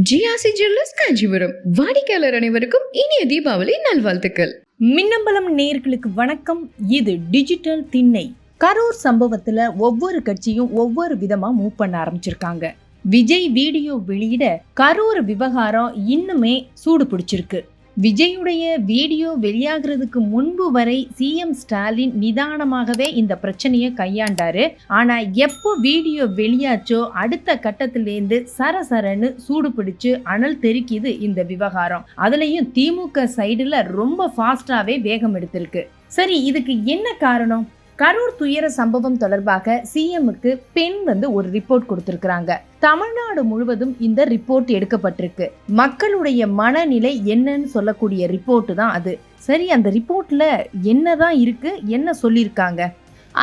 GRC jewellers Kanchipuram வாடிக்கையாளர் அனைவருக்கும் இனிய தீபாவளி நல்வாழ்த்துக்கள். மின்னம்பலம் நேயர்களுக்கு வணக்கம். இது டிஜிட்டல் திண்ணை. கரூர் சம்பவத்துல ஒவ்வொரு கட்சியும் ஒவ்வொரு விதமா மூவ் பண்ண ஆரம்பிச்சிருக்காங்க. விஜய் வீடியோ வெளியிட கரூர் விவகாரம் இன்னுமே சூடு பிடிச்சிருக்கு. விஜயுடைய வீடியோ வெளியாகிறதுக்கு முன்பு வரை சிஎம் ஸ்டாலின் நிதானமாகவே இந்த பிரச்சனையை கையாண்டாரு. ஆனா எப்போ வீடியோ வெளியாச்சோ அடுத்த கட்டத்திலேருந்து சரசரன்னு சூடு பிடிச்சு அனல் தெறிக்குது இந்த விவகாரம். அதுலயும் திமுக சைடுல ரொம்ப ஃபாஸ்டாவே வேகம் எடுத்திருக்கு. சரி, இதுக்கு என்ன காரணம்? கரூர் துயர சம்பவம் தொடர்பாக சிஎம்முக்கு பெண் ஒரு ரிப்போர்ட் கொடுத்திருக்கிறாங்க. தமிழ்நாடு முழுவதும் இந்த ரிப்போர்ட் எடுக்கப்பட்டிருக்கு. மக்களுடைய மனநிலை என்னன்னு சொல்லக்கூடிய ரிப்போர்ட் தான் அது. சரி, அந்த ரிப்போர்ட்ல என்னதான் இருக்கு, என்ன சொல்லியிருக்காங்க?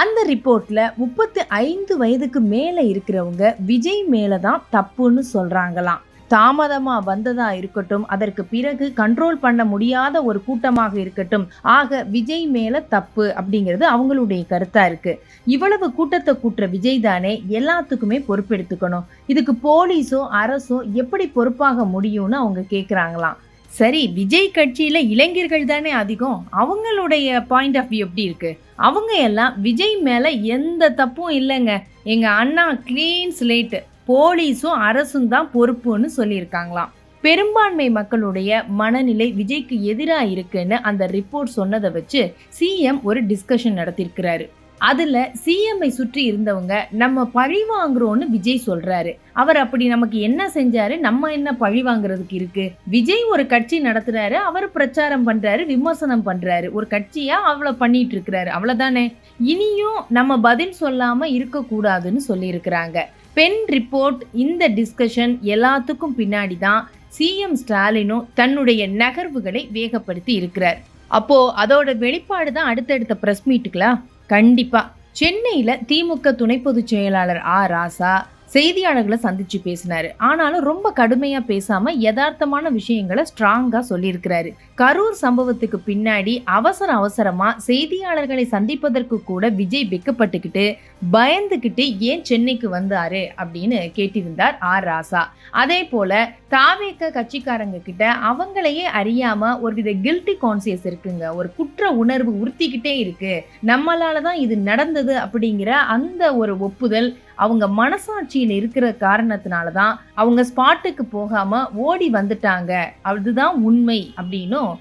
அந்த ரிப்போர்ட்ல 35 வயதுக்கு மேல இருக்கிறவங்க விஜய் மேலதான் தப்புன்னு சொல்றாங்களாம். தாமதமா வந்ததா இருக்கட்டும், அதற்கு பிறகு கண்ட்ரோல் பண்ண முடியாத ஒரு கூட்டமாக இருக்கட்டும், ஆக விஜய் மேல தப்பு அப்படிங்கிறது அவங்களுடைய கருத்தா இருக்கு. இவ்வளவு கூட்டத்தை கூட்டுற விஜய் தானே எல்லாத்துக்குமே பொறுப்பெடுத்துக்கணும். இதுக்கு போலீஸோ அரசோ எப்படி பொறுப்பாக முடியும்னு அவங்க கேக்குறாங்களாம். சரி, விஜய் கட்சியில இளைஞர்கள் தானே அதிகம், அவங்களுடைய பாயிண்ட் ஆஃப் வியூ எப்படி இருக்கு? அவங்க எல்லாம் விஜய் மேல எந்த தப்பும் இல்லைங்க, எங்க அண்ணா கிளீன் ஸ்லேட், போலீஸும் அரசும் தான் பொறுப்புன்னு சொல்லியிருக்காங்களாம். பெரும்பான்மை மக்களுடைய மனநிலை விஜய்க்கு எதிராக இருக்குன்னு அந்த ரிப்போர்ட் சொன்னதை வச்சு சிஎம் ஒரு டிஸ்கஷன் நடத்திருக்கிறாரு. அதுல சிஎம்ஐ சுற்றி இருந்தவங்க நம்ம பழி வாங்குறோம்னு விஜய் சொல்றாரு. அவர் அப்படி நமக்கு என்ன செஞ்சாரு, நம்ம என்ன பழி வாங்குறதுக்கு இருக்கு? விஜய் ஒரு கட்சி நடத்துறாரு, அவர் பிரச்சாரம் பண்றாரு, விமர்சனம் பண்றாரு, ஒரு கட்சியா அவ்வளவு பண்ணிட்டு இருக்கிறாரு, அவ்வளவுதானே. இனியும் நம்ம பதில் சொல்லாம இருக்க கூடாதுன்னு சொல்லி இருக்கிறாங்க. பெண் ரிப்போர்ட், இந்த டிஸ்கஷன் எல்லாத்துக்கும் பின்னாடி தான் சிஎம் ஸ்டாலினும் தன்னுடைய நகர்வுகளை வேகப்படுத்தி இருக்கிறார். அப்போ அதோட வெளிப்பாடு தான் அடுத்தடுத்த பிரஸ் மீட்டுகளா? கண்டிப்பா. சென்னையில திமுக துணை பொதுச் செயலாளர் ராசா செய்தியாளர்களை சந்திச்சு பேசினாரு. ஆனாலும் ரொம்ப கடுமையா பேசாம யதார்த்தமான விஷயங்களை ஸ்ட்ராங்கா சொல்லியிருக்கிறாரு. கரூர் சம்பவத்துக்கு பின்னாடி அவசரமா செய்தியாளர்களை சந்திப்பதற்கு கூட விஜய் வெக்கப்பட்டுக்கிட்டு பயந்துகிட்டு ஏன் சென்னைக்கு வந்தாரு அப்படின்னு கேட்டிருந்தார் ராசா. அதே போல தாவேக கட்சிக்காரங்க கிட்ட அவங்களையே அறியாம ஒருவித கில்ட்டி கான்சியஸ் இருக்குங்க, ஒரு குற்ற உணர்வு உறுத்திக்கிட்டே இருக்கு, நம்மளாலதான் இது நடந்தது அப்படிங்கிற அந்த ஒரு ஒப்புதல் அவங்க மனசாட்சியில் இருக்கிற காரணத்தினாலதான் அவங்க ஸ்பாட்டுக்கு போகாம ஓடி வந்துட்டாங்க, அதுதான் உண்மை அப்படின்னும்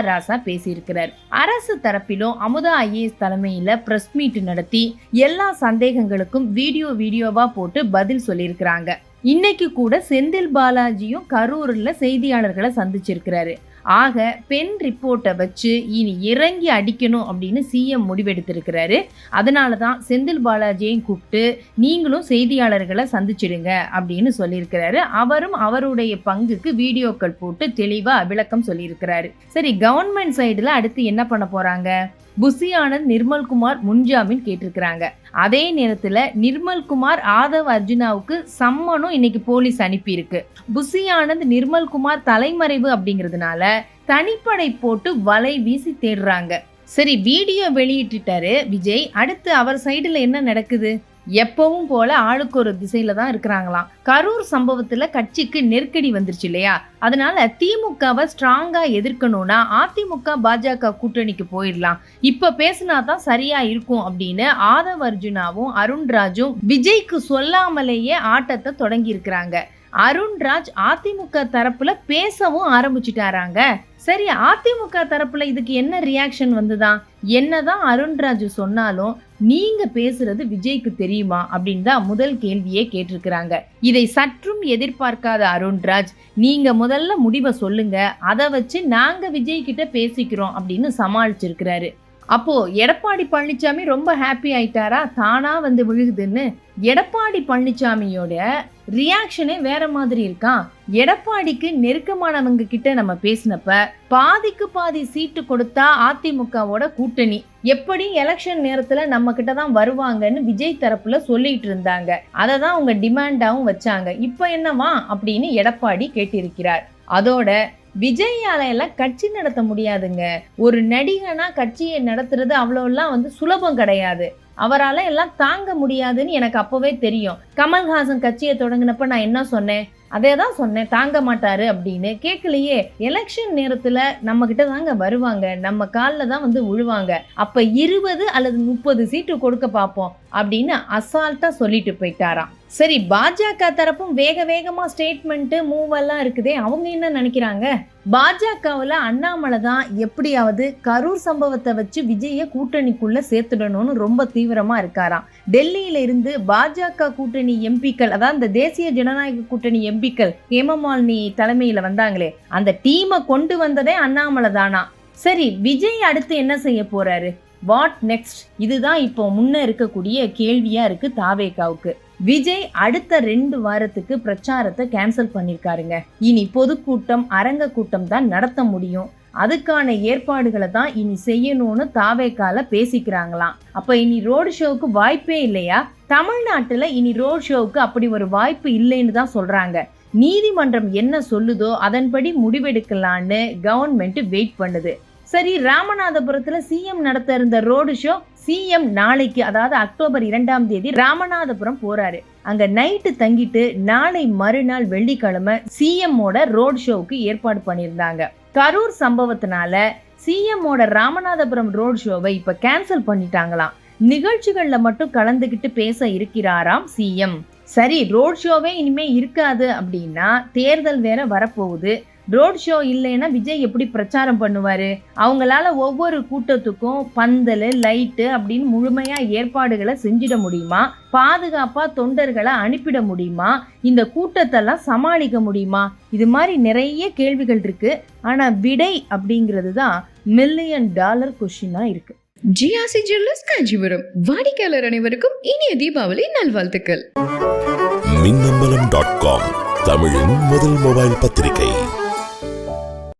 ராசா பேசியிருக்கிறார். அரசு தரப்பிலும் அமுதா ஐஏஎஸ் தலைமையில பிரஸ் மீட் நடத்தி எல்லா சந்தேகங்களுக்கும் வீடியோவா போட்டு பதில் சொல்லியிருக்கிறாங்க. இன்னைக்கு கூட செந்தில் பாலாஜியும் கரூர்ல செய்தியாளர்களை சந்திச்சிருக்கிறாரு. ஆக பெண் ரிப்போர்ட்டை வச்சு இனி இறங்கி அடிக்கணும் அப்படின்னு சிஎம் முடிவெடுத்திருக்கிறாரு. அதனாலதான் செந்தில் பாலாஜியையும் கூப்பிட்டு நீங்களும் செய்தியாளர்களை சந்திச்சிடுங்க அப்படின்னு சொல்லியிருக்கிறாரு. அவரும் அவருடைய பங்குக்கு வீடியோக்கள் போட்டு தெளிவா விளக்கம் சொல்லியிருக்கிறாரு. சரி, கவர்மெண்ட் சைடுல அடுத்து என்ன பண்ண போறாங்க? புசி ஆனந்த், நிர்மல்குமார் முன்ஜாமீன் கேட்டிருக்கிறாங்க. அதே நேரத்துல நிர்மல்குமார் ஆதவ் அர்ஜுனாவுக்கு சம்மனும் இன்னைக்கு போலீஸ் அனுப்பி இருக்கு. புசி ஆனந்த் நிர்மல்குமார் தலைமறைவு அப்படிங்கிறதுனால தனிப்படை போட்டு வலை வீசி தேடுறாங்க. சரி, வீடியோ வெளியிட்டாரு விஜய், அடுத்து அவர் சைடுல என்ன நடக்குது? எப்பவும் போல ஆளுக்கு ஒரு திசையில தான் இருக்கிறாங்களாம். கரூர் சம்பவத்துல கட்சிக்கு நெருக்கடி வந்துருச்சு இல்லையா, அதனால திமுகவை ஸ்ட்ராங்கா எதிர்க்கணும்னா அதிமுக பாஜக கூட்டணிக்கு போயிடலாம், இப்ப பேசினா தான் சரியா இருக்கும் அப்படின்னு ஆதவ் அர்ஜுனாவும் அருண்ராஜும் விஜய்க்கு சொல்லாமலேயே ஆட்டத்தை தொடங்கி இருக்கிறாங்க. அருண்ராஜ் அதிமுக தரப்புல பேசவும் ஆரம்பிச்சுட்டாராங்க. சரி, அதிமுக தரப்புல இதுக்கு என்ன ரியாக்ஷன் வந்துதான்? என்னதான் அருண்ராஜ் சொன்னாலும் நீங்க பேசுறது விஜய்க்கு தெரியுமா அப்படின்னு தான் முதல் கேள்வியே கேட்டிருக்கிறாங்க. இதை சற்றும் எதிர்பார்க்காத அருண்ராஜ், நீங்க முதல்ல முடிவை சொல்லுங்க, அதை வச்சு நாங்க விஜய் கிட்ட பேசிக்கிறோம் அப்படின்னு சமாளிச்சிருக்கிறாரு. அப்போ எடப்பாடி பழனிசாமி ரொம்ப ஹாப்பி ஆயிட்டாரா, தானா வந்து விழுகுதுன்னு? எடப்பாடி பழனிசாமியோட ரியாக்ஷனே வேற மாதிரி இருக்கான். எடப்பாடிக்கு நெருக்கமானவங்க கிட்ட நம்ம பேசினப்ப பாதிக்கு பாதி சீட்டு கொடுத்தா அதிமுகவோட கூட்டணி, எப்படி எலெக்ஷன் நேரத்துல நம்ம கிட்ட தான் வருவாங்கன்னு விஜய் தரப்புல சொல்லிட்டு இருந்தாங்க, அதை தான் அவங்க டிமாண்டாவும் வச்சாங்க. இப்ப என்னவா அப்படின்னு எடப்பாடி கேட்டிருக்கிறார். அதோட விஜயால எல்லாம் கட்சி நடத்த முடியாதுங்க, ஒரு நடிகனா கட்சியை நடத்துறது அவ்வளோலாம் சுலபம் கிடையாது, அவரால் எல்லாம் தாங்க முடியாதுன்னு எனக்கு அப்பவே தெரியும். கமல்ஹாசன் கட்சியை தொடங்கினப்ப நான் என்ன சொன்னேன், அதே தான் சொன்னேன், தாங்க மாட்டாரு அப்படின்னு. கேட்கலையே, எலெக்ஷன் நேரத்துல நம்ம கிட்ட தாங்க வருவாங்க, நம்ம காலில் தான் வந்து விழுவாங்க, அப்ப 20 அல்லது 30 சீட்டு கொடுக்க பார்ப்போம் அப்படின்னு அசால்ட்டா சொல்லிட்டு போயிட்டாராம். சரி, பாஜக தரப்பும் வேக வேகமா ஸ்டேட்மெண்ட் மூவ் எல்லாம் இருக்குதே, அவங்க என்ன நினைக்கிறாங்க? பாஜகவுல அண்ணாமலை தான் எப்படியாவது கரூர் சம்பவத்தை வச்சு விஜய கூட்டணிக்குள்ள சேர்த்துடணும்னு ரொம்ப தீவிரமா இருக்காராம். டெல்லியில இருந்து பாஜக கூட்டணி எம்பிக்கள், அதாவது இந்த தேசிய ஜனநாயக கூட்டணி எம்பிக்கள் ஹேமமாலினி தலைமையில வந்தாங்களே, அந்த டீமை கொண்டு வந்ததே அண்ணாமலை தானா. சரி, விஜய் அடுத்து என்ன செய்ய போறாரு? What next? இதுதான் இப்போ முன்ன இருக்கக்கூடிய கேள்வியா இருக்கு தாவேகாவுக்கு. விஜய் அடுத்த 2 வாரத்துக்கு பிரச்சாரத்தை கேன்சல் பண்ணிருக்காருங்க. இனி பொதுக்கூட்டம், அரங்க கூட்டம் தான் நடத்த முடியும். அதுக்கான ஏற்பாடுகளை தான் இனி செய்யணும்னு தாவேகால பேசிக்கிறாங்களாம். அப்ப இனி ரோடு ஷோவுக்கு வாய்ப்பே இல்லையா? தமிழ்நாட்டுல இனி ரோட் ஷோவுக்கு அப்படி ஒரு வாய்ப்பு இல்லைன்னு தான் சொல்றாங்க. நீதிமன்றம் என்ன சொல்லுதோ அதன்படி முடிவெடுக்கலான்னு கவர்மெண்ட் வெயிட் பண்ணுது. சரி, ராமநாதபுரத்துல சிஎம் நடத்த இருந்த ரோடு ஷோ, சிஎம் நாளைக்கு, அதாவது அக்டோபர் 2ஆம் தேதி ராமநாதபுரம் போறாரு. அங்க நைட்டு தங்கிட்டு நாளை மறுநாள் வெள்ளிக்கிழமை சிஎம்மோட ரோட் ஷோவுக்கு ஏற்பாடு பண்ணியிருந்தாங்க. கரூர் சம்பவத்தினால சிஎம்மோட ராமநாதபுரம் ரோட் ஷோவை இப்ப கேன்சல் பண்ணிட்டாங்களாம். நிகழ்ச்சிகள்ல மட்டும் கலந்துகிட்டு பேச இருக்கிறாராம் சிஎம். சரி, ரோட் ஷோவே இனிமே இருக்காது அப்படின்னா தேர்தல் வேற வரப்போகுது. ரோட் ஷோ இல்லைன்னா விஜய் எப்படி பிரச்சாரம் பண்ணுவாரு? அவங்களால ஒவ்வொரு கூட்டத்துக்கும் பந்தல், லைட்டு அப்படின்னு முழுமையா ஏற்பாடுகளை செஞ்சிட முடியுமா? பாதுகாப்பா தொண்டர்களை அனுப்பிட முடியுமா? இந்த கூட்டத்தெல்லாம் சமாளிக்க முடியுமா? இது மாதிரி நிறைய கேள்விகள் இருக்கு. ஆனா விடை அப்படிங்கிறது தான் $1,000,000 கொஸ்டினா இருக்கு. GRC jewellers Kanchipuram. வாடிக்கையாளர் அனைவருக்கும் இனிய தீபாவளி நல்வாழ்த்துக்கள். மின்னம்பலம்.com தமிழின் முதல் மொபைல் பத்திரிகை.